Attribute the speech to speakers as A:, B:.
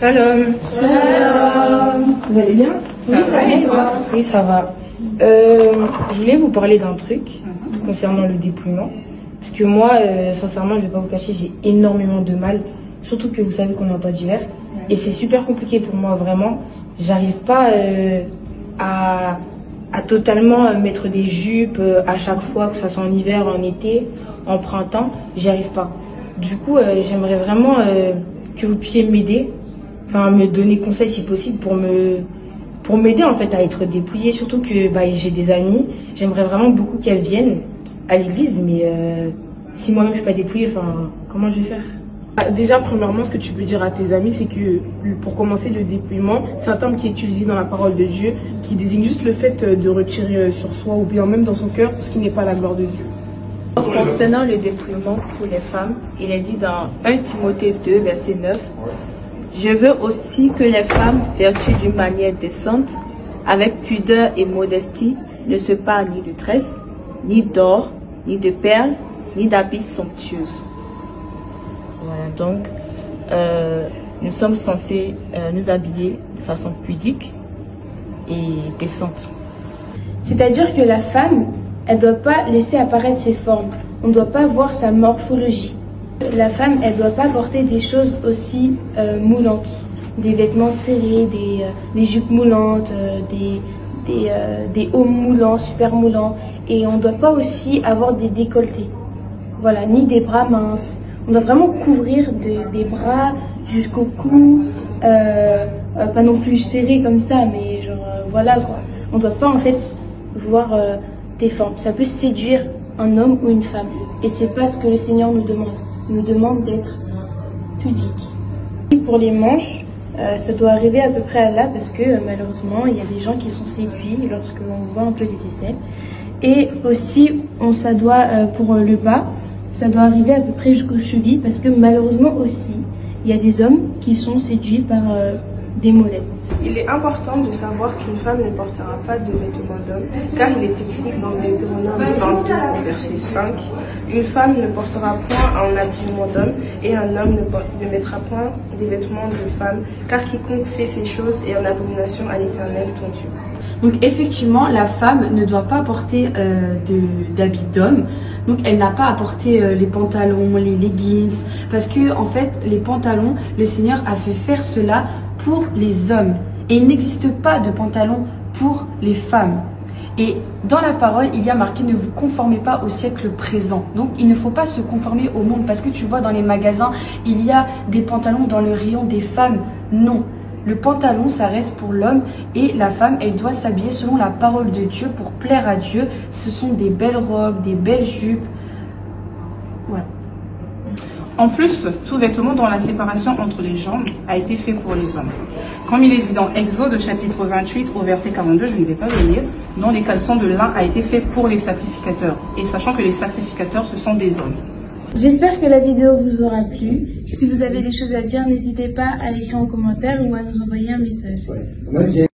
A: Shalom.
B: Shalom. Vous allez bien?
A: Oui, ça va et toi? Oui, ça va. Je voulais vous parler d'un truc concernant le dépouillement. Parce que moi, sincèrement, je vais pas vous cacher, j'ai énormément de mal. Surtout que vous savez qu'on est en temps d'hiver. Et c'est super compliqué pour moi, vraiment. J'arrive pas à totalement mettre des jupes à chaque fois, que ce soit en hiver, en été, en printemps. J'y arrive pas. Du coup, j'aimerais vraiment que vous puissiez m'aider. Enfin, me donner conseil si possible pour m'aider en fait à être dépouillée. Surtout que j'ai des amis. J'aimerais vraiment beaucoup qu'elles viennent à l'église. Mais si moi-même je suis pas dépouillée, enfin, comment je vais faire?
B: Déjà, premièrement, ce que tu peux dire à tes amis, c'est que pour commencer le dépouillement, c'est un terme qui est utilisé dans la parole de Dieu, qui désigne juste le fait de retirer sur soi ou bien même dans son cœur ce qui n'est pas la gloire de Dieu.
C: Concernant le dépouillement pour les femmes, il est dit dans 1 Timothée 2, verset 9, « Je veux aussi que les femmes, vertues d'une manière décente, avec pudeur et modestie, ne se parent ni de tresses, ni d'or, ni de perles, ni d'habits somptueux. » Voilà, donc, nous sommes censés nous habiller de façon pudique et décente.
D: C'est-à-dire que la femme, elle ne doit pas laisser apparaître ses formes. On ne doit pas voir sa morphologie. La femme, elle ne doit pas porter des choses aussi moulantes. Des vêtements serrés, des jupes moulantes, des hauts moulants, super moulants. Et on ne doit pas aussi avoir des décolletés. Voilà, ni des bras minces. On doit vraiment couvrir des bras jusqu'au cou. Pas non plus serré comme ça, mais genre, voilà quoi. On ne doit pas en fait voir des formes. Ça peut séduire un homme ou une femme. Et c'est pas ce que le Seigneur nous demande. Il nous demande d'être pudique. Pour les manches, ça doit arriver à peu près à là parce que malheureusement, il y a des gens qui sont séduits lorsque l'on voit un peu les aisselles. Et aussi, ça doit, pour le bas, ça doit arriver à peu près jusqu'aux chevilles parce que malheureusement aussi, il y a des hommes qui sont séduits par des mollets.
B: Il est important de savoir qu'une femme ne portera pas de vêtements d'homme, car il est écrit dans Deutéronome 22, verset 5, « Une femme ne portera point un habillement d'homme, et un homme ne mettra point des vêtements de femme, car quiconque fait ces choses est en abomination à l'Éternel ton Dieu. »
E: Donc effectivement, la femme ne doit pas porter d'habits d'homme. Donc elle n'a pas à porter les pantalons, les leggings, parce que en fait les pantalons, le Seigneur a fait faire cela pour les hommes. Et il n'existe pas de pantalon pour les femmes. Et dans la parole, il y a marqué « Ne vous conformez pas au siècle présent ». Donc il ne faut pas se conformer au monde, parce que tu vois dans les magasins, il y a des pantalons dans le rayon des femmes. Non. Le pantalon, ça reste pour l'homme, et la femme, elle doit s'habiller selon la parole de Dieu pour plaire à Dieu. Ce sont des belles robes, des belles jupes. Voilà.
F: En plus, tout vêtement dont la séparation entre les jambes a été fait pour les hommes. Comme il est dit dans Exode chapitre 28 au verset 42, je ne vais pas le lire, non, les caleçons de lin a été fait pour les sacrificateurs. Et sachant que les sacrificateurs, ce sont des hommes.
D: J'espère que la vidéo vous aura plu. Si vous avez des choses à dire, n'hésitez pas à l'écrire en commentaire ou à nous envoyer un message.